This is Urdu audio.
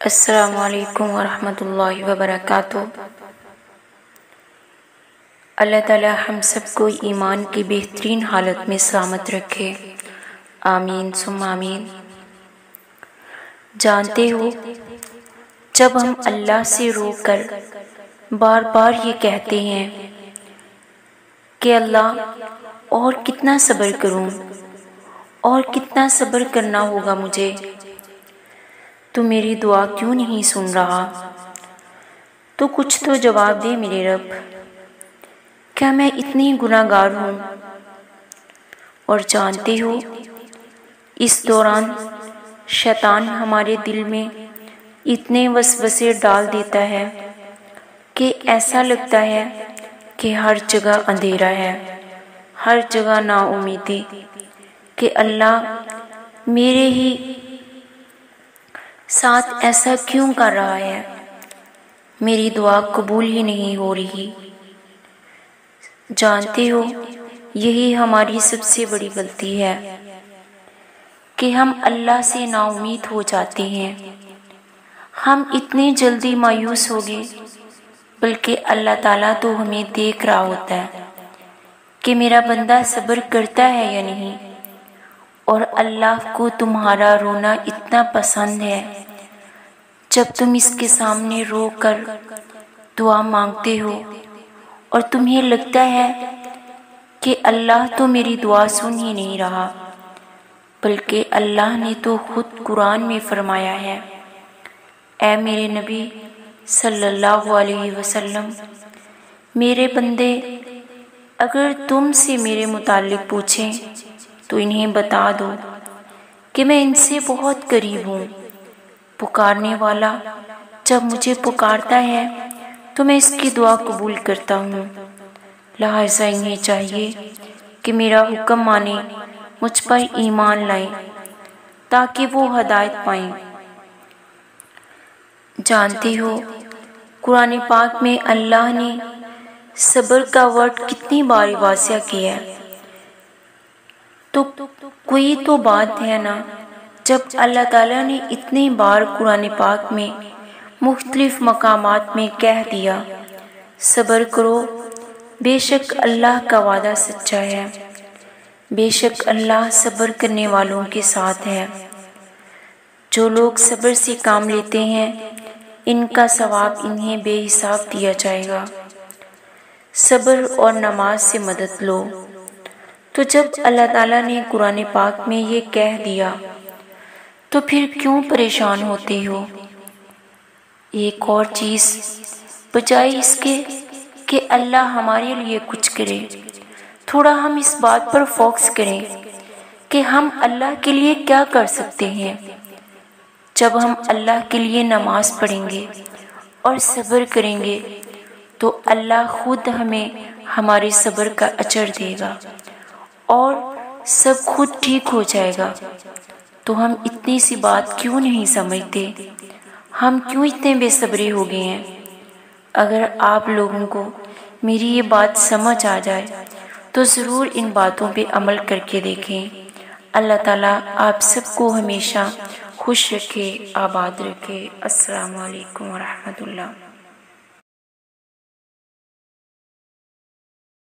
السلام علیکم ورحمۃ اللہ وبرکاتہ۔ اللہ تعالی ہم سب کو ایمان کی بہترین حالت میں سلامت رکھے، آمین ثم آمین۔ جانتے ہو، جب ہم اللہ سے رو کر بار بار یہ کہتے ہیں کہ اللہ اور کتنا صبر کروں اور کتنا صبر کرنا ہوگا مجھے، تو میری دعا کیوں نہیں سن رہا؟ تو کچھ تو جواب دے میرے رب، کیا میں اتنی گناہ گار ہوں؟ اور جانتے ہو، اس دوران شیطان ہمارے دل میں اتنے وسوسے ڈال دیتا ہے کہ ایسا لگتا ہے کہ ہر جگہ اندھیرا ہے، ہر جگہ نا امیدی، کہ اللہ میرے ہی ساتھ ایسا کیوں کر رہا ہے، میری دعا قبول ہی نہیں ہو رہی۔ جانتے ہو، یہی ہماری سب سے بڑی غلطی ہے کہ ہم اللہ سے نا امید ہو جاتے ہیں۔ ہم اتنی جلدی مایوس ہو گئے، بلکہ اللہ تعالیٰ تو ہمیں دیکھ رہا ہوتا ہے کہ میرا بندہ صبر کرتا ہے یا نہیں، اور اللہ کو تمہارا رونا اتنا پسند ہے۔ جب تم اس کے سامنے رو کر دعا مانگتے ہو اور تمہیں لگتا ہے کہ اللہ تو میری دعا سن ہی نہیں رہا، بلکہ اللہ نے تو خود قرآن میں فرمایا ہے، اے میرے نبی صلی اللہ علیہ وسلم، میرے بندے اگر تم سے میرے متعلق پوچھیں تو انہیں بتا دو کہ میں ان سے بہت قریب ہوں۔ پکارنے والا جب مجھے پکارتا ہے تو میں اس کی دعا قبول کرتا ہوں۔ لہٰذا انہیں چاہیے کہ میرا حکم مانیں، مجھ پر ایمان لائیں تاکہ وہ ہدایت پائیں۔ جانتے ہو، قرآن پاک میں اللہ نے صبر کا ورڈ کتنی بار واضح کیا ہے، تو کوئی تو بات ہے نا، جب اللہ تعالیٰ نے اتنی بار قرآن پاک میں مختلف مقامات میں کہہ دیا صبر کرو، بے شک اللہ کا وعدہ سچا ہے، بے شک اللہ صبر کرنے والوں کے ساتھ ہے۔ جو لوگ صبر سے کام لیتے ہیں ان کا ثواب انہیں بے حساب دیا جائے گا۔ صبر اور نماز سے مدد لو۔ تو جب اللہ تعالیٰ نے قرآن پاک میں یہ کہہ دیا تو پھر کیوں پریشان ہوتے ہو؟ ایک اور چیز بجائے اس کے کہ اللہ ہمارے لیے کچھ کرے، تھوڑا ہم اس بات پر فوکس کریں کہ ہم اللہ کے لیے کیا کر سکتے ہیں۔ جب ہم اللہ کے لیے نماز پڑھیں گے اور صبر کریں گے تو اللہ خود ہمیں ہمارے صبر کا اجر دے گا اور سب خود ٹھیک ہو جائے گا۔ تو ہم اتنی سی بات کیوں نہیں سمجھتے؟ ہم کیوں اتنے بے صبرے ہو گئے ہیں؟ اگر آپ لوگوں کو میری یہ بات سمجھ آ جائے تو ضرور ان باتوں پہ عمل کر کے دیکھیں۔ اللہ تعالیٰ آپ سب کو ہمیشہ خوش رکھے، آباد رکھے۔ السلام علیکم ورحمۃ اللہ۔